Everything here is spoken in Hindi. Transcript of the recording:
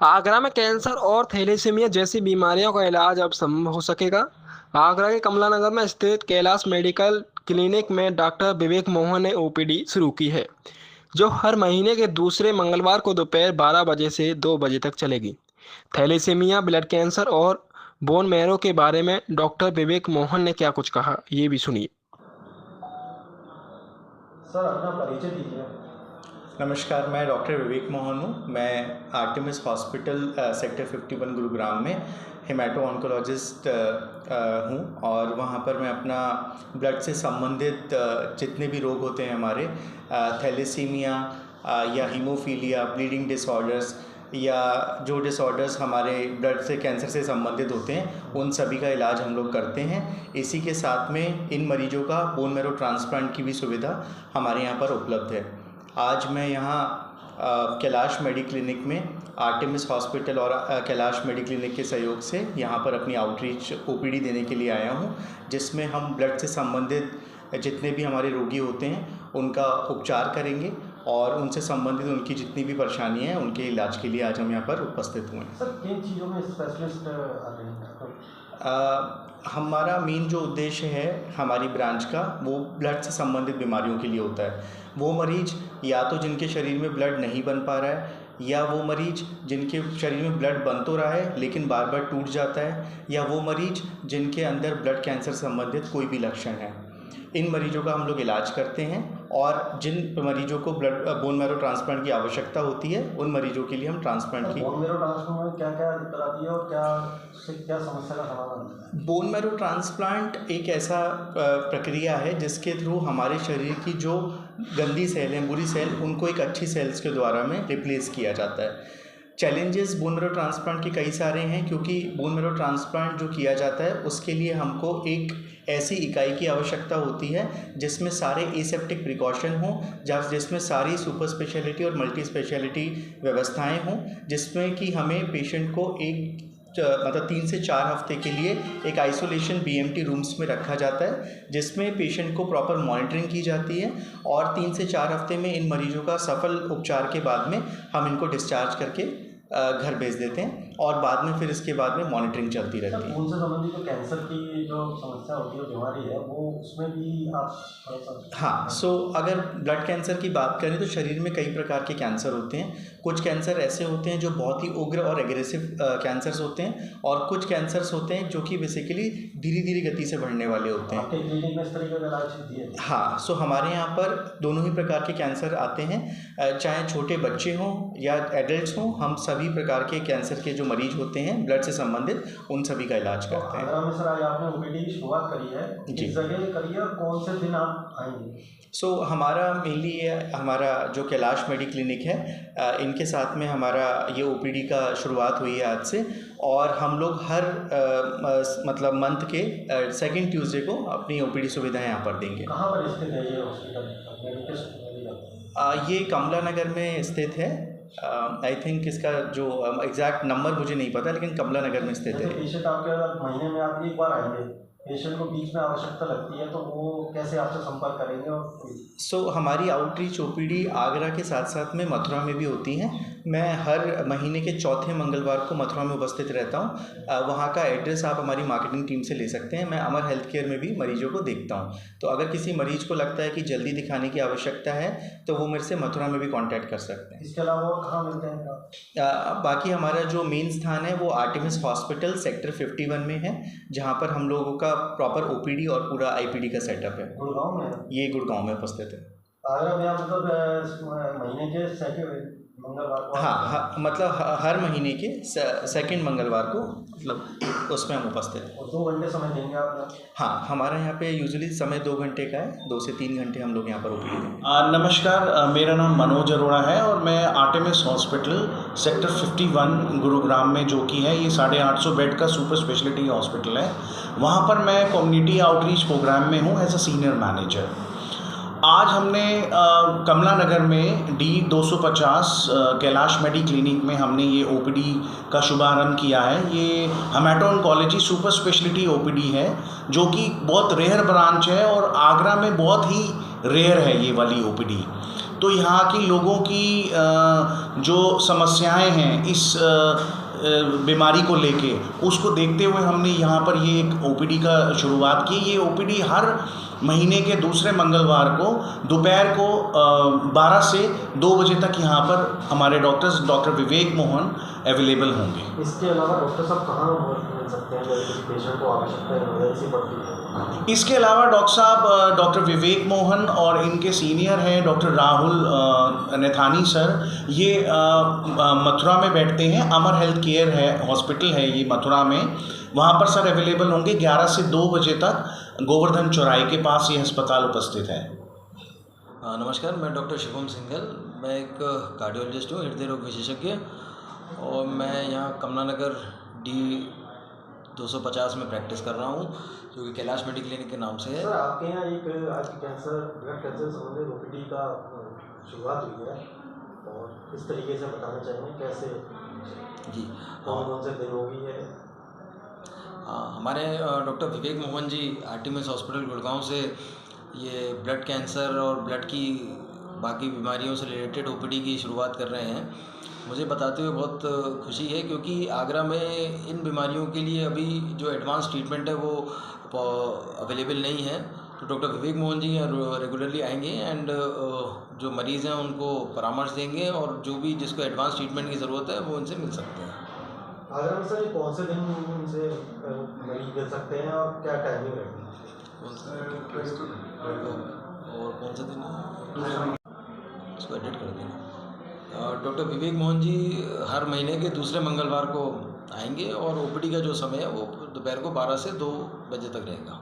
आगरा में कैंसर और थैलेसीमिया जैसी बीमारियों का इलाज अब संभव हो सकेगा। आगरा के कमला नगर में स्थित कैलाश मेडिकल क्लिनिक में डॉक्टर विवेक मोहन ने ओपीडी शुरू की है, जो हर महीने के दूसरे मंगलवार को दोपहर 12 बजे से 2 बजे तक चलेगी। थैलेसीमिया, ब्लड कैंसर और बोन मैरो के बारे में डॉक्टर विवेक मोहन ने क्या कुछ कहा, ये भी सुनिए। सर, अपना परिचय दीजिए। नमस्कार, मैं डॉक्टर विवेक मोहन हूँ। मैं आर्टेमिस हॉस्पिटल सेक्टर 51 गुरुग्राम में हेमाटो ऑन्कोलॉजिस्ट हूँ और वहाँ पर मैं अपना ब्लड से संबंधित जितने भी रोग होते हैं हमारे, थैलेसीमिया या हीमोफीलिया, ब्लीडिंग डिसऑर्डर्स या जो डिसऑर्डर्स हमारे ब्लड से कैंसर से संबंधित होते हैं, उन सभी का इलाज हम लोग करते हैं। इसी के साथ में इन मरीजों का बोन मैरो ट्रांसप्लांट की भी सुविधा हमारे यहाँ पर उपलब्ध है। आज मैं यहाँ कैलाश मेडी क्लिनिक में आर्टेमिस हॉस्पिटल और कैलाश मेडी क्लिनिक के सहयोग से यहाँ पर अपनी आउटरीच ओपीडी देने के लिए आया हूँ, जिसमें हम ब्लड से संबंधित जितने भी हमारे रोगी होते हैं उनका उपचार करेंगे और उनसे संबंधित उनकी जितनी भी परेशानी है उनके इलाज के लिए आज हम यहाँ पर उपस्थित हुए हैं। सर, किन चीज़ों में स्पेशलिस्ट आ रहे हैं? हमारा मेन जो उद्देश्य है हमारी ब्रांच का, वो ब्लड से संबंधित बीमारियों के लिए होता है। वो मरीज या तो जिनके शरीर में ब्लड नहीं बन पा रहा है, या वो मरीज जिनके शरीर में ब्लड बन तो रहा है लेकिन बार बार टूट जाता है, या वो मरीज जिनके अंदर ब्लड कैंसर संबंधित कोई भी लक्षण है। इन मरीजों का हम लोग इलाज करते हैं और जिन मरीजों को बोन मैरो ट्रांसप्लांट की आवश्यकता होती है उन मरीजों के लिए हम ट्रांसप्लांट की। बोन मैरो ट्रांसप्लांट में क्या क्या दिक्कत आती है और क्या समस्या का समाधान होता है? बोन मैरो ट्रांसप्लांट एक ऐसा प्रक्रिया है जिसके थ्रू हमारे शरीर की जो गंदी सेल हैं, बुरी सेल, उनको एक अच्छी सेल्स के द्वारा में रिप्लेस किया जाता है। चैलेंजेस बोन मैरो ट्रांसप्लांट के कई सारे हैं, क्योंकि बोन मैरो ट्रांसप्लांट जो किया जाता है उसके लिए हमको एक ऐसी इकाई की आवश्यकता होती है जिसमें सारे एसेप्टिक प्रिकॉशन हों, जिसमें सारी सुपर स्पेशलिटी और मल्टी स्पेशलिटी व्यवस्थाएं हों, जिसमें कि हमें पेशेंट को एक मतलब 3 से 4 हफ्ते के लिए एक आइसोलेशन बीएमटी रूम्स में रखा जाता है, जिसमें पेशेंट को प्रॉपर मॉनिटरिंग की जाती है और 3 से 4 हफ्ते में इन मरीजों का सफल उपचार के बाद में हम इनको डिस्चार्ज करके घर भेज देते हैं और बाद में फिर इसके बाद में मॉनिटरिंग चलती रहती है। उनसे संबंधित जो कैंसर की जो समस्या होती है, बीमारी है, वो उसमें भी आप हाँ, अगर ब्लड कैंसर की बात करें तो शरीर में कई प्रकार के कैंसर होते हैं। कुछ कैंसर ऐसे होते हैं जो बहुत ही उग्र और एग्रेसिव कैंसर्स होते हैं, और कुछ कैंसर्स होते हैं जो कि बेसिकली धीरे धीरे गति से बढ़ने वाले होते हैं। आपके क्लिनिक में इस तरीके का इलाज दिए? हाँ, हमारे यहाँ पर दोनों ही प्रकार के कैंसर आते हैं, चाहे छोटे बच्चे हों या एडल्ट्स हों। हम सभी प्रकार के कैंसर के जो मरीज होते हैं ब्लड से संबंधित, उन सभी का इलाज करते हैं। आगरा में सर आज आपने ओपीडी की शुरुआत करी है, किस जगह करी है और कौन से दिन आप आएंगे? हमारा मेनली ये हमारा जो कैलाश मेडी क्लिनिक है, इनके साथ में हमारा ये ओपीडी का शुरुआत हुई है आज से, और हम लोग हर मतलब मंथ के सेकंड ट्यूसडे को अपनी ओपीडी सुविधाएं यहाँ पर देंगे। कहाँ पर स्थित है ये हॉस्पिटल? ये कमला नगर में स्थित है। आई थिंक इसका जो एग्जैक्ट नंबर मुझे नहीं पता, लेकिन कमला नगर में स्थित है। पेशेंट आपके महीने में आप एक बार आएंगे, पेशेंट को बीच में आवश्यकता लगती है तो वो कैसे आपसे संपर्क करेंगे? और हमारी आउटरीच ओपीडी आगरा के साथ साथ में मथुरा में भी होती हैं। मैं हर महीने के चौथे मंगलवार को मथुरा में उपस्थित रहता हूँ। वहाँ का एड्रेस आप हमारी मार्केटिंग टीम से ले सकते हैं। मैं अमर हेल्थ केयर में भी मरीजों को देखता हूँ, तो अगर किसी मरीज को लगता है कि जल्दी दिखाने की आवश्यकता है तो वो मेरे से मथुरा में भी कॉन्टैक्ट कर सकते हैं। इसके अलावा और कहाँ मिलते हैं? बाकी हमारा जो मेन स्थान है वो आर्टेमिस हॉस्पिटल सेक्टर 51 में है, जहाँ पर हम लोगों का प्रॉपर ओपीडी और पूरा आईपीडी का सेटअप है। गुड़गांव में? ये गुड़गांव में उपस्थित है। आगरा में आप मतलब महीने के सेकंड मंगलवार को? हाँ, मतलब हर महीने के सेकंड मंगलवार को, मतलब उसमें हम उपस्थित हैं। और 2 घंटे समय देंगे आप? हाँ, हमारे यहाँ पे यूजुअली समय 2 घंटे का है, 2 से 3 घंटे हम लोग यहाँ पर ओपीडी देंगे। नमस्कार, मेरा नाम मनोज अरोड़ा है और मैं आर्टेमिस हॉस्पिटल सेक्टर 51 गुरुग्राम में, जो कि है ये 850 बेड का सुपर स्पेशलिटी हॉस्पिटल है, वहाँ पर मैं कम्युनिटी आउटरीच प्रोग्राम में हूँ एज अ सीनियर मैनेजर। आज हमने कमला नगर में D250 कैलाश मेडी क्लिनिक में हमने ये ओपीडी का शुभारंभ किया है। ये हेमाटो ऑन्कोलॉजी सुपर स्पेशलिटी ओपीडी है, जो कि बहुत रेयर ब्रांच है और आगरा में बहुत ही रेयर है ये वाली ओपीडी। तो यहाँ की लोगों की जो समस्याएं हैं इस बीमारी को लेके, उसको देखते हुए हमने यहाँ पर ये एक ओपीडी का शुरुआत की। ये ओपीडी हर महीने के दूसरे मंगलवार को दोपहर को 12 से 2 बजे तक यहाँ पर हमारे डॉक्टर विवेक मोहन अवेलेबल होंगे। इसके अलावा डॉक्टर साहब कहाँ मिल सकते हैं जब किसी पेशेंट को आवश्यकता इमरजेंसी पड़ती है? इसके अलावा डॉक्टर साहब डॉक्टर विवेक मोहन और इनके सीनियर हैं डॉक्टर राहुल नेथानी सर, ये मथुरा में बैठते हैं। अमर हेल्थ केयर है हॉस्पिटल है ये मथुरा में, वहाँ पर सर अवेलेबल होंगे 11 से 2 बजे तक। गोवर्धन चौराहे के पास ये अस्पताल उपस्थित है। नमस्कार, मैं डॉक्टर शिवम सिंघल, मैं एक कार्डियोलॉजिस्ट हूँ, हृदय रोग विशेषज्ञ, और मैं यहाँ कमला नगर D250 में प्रैक्टिस कर रहा हूँ, जो कि कैलाश मेडिकल क्लिनिक के नाम से है। सर आपके यहाँ एक आज ब्लड कैंसर संबंधित ओपीडी का शुरुआत हुई है, और इस तरीके से बताना चाहेंगे कैसे जी कौन से दिन होगी है? हमारे डॉक्टर विवेक मोहन जी आर्टिमिस हॉस्पिटल गुड़गांव से ये ब्लड कैंसर और ब्लड की बाकी बीमारियों से रिलेटेड ओपीडी की शुरुआत कर रहे हैं। मुझे बताते हुए बहुत खुशी है, क्योंकि आगरा में इन बीमारियों के लिए अभी जो एडवांस ट्रीटमेंट है वो अवेलेबल नहीं है। तो डॉक्टर विवेक मोहन जी रेगुलरली आएंगे एंड जो मरीज़ हैं उनको परामर्श देंगे, और जो भी जिसको एडवांस ट्रीटमेंट की ज़रूरत है वो उनसे मिल सकते हैं। आगरा में सर कौन से दिन से मरीज मिल सकते हैं और क्या टाइमिंग रहेगी? और कौन सा दिन इसको एडिट कर देना। डॉक्टर विवेक मोहन जी हर महीने के दूसरे मंगलवार को आएंगे, और ओपीडी का जो समय है वो दोपहर को 12 से 2 बजे तक रहेगा।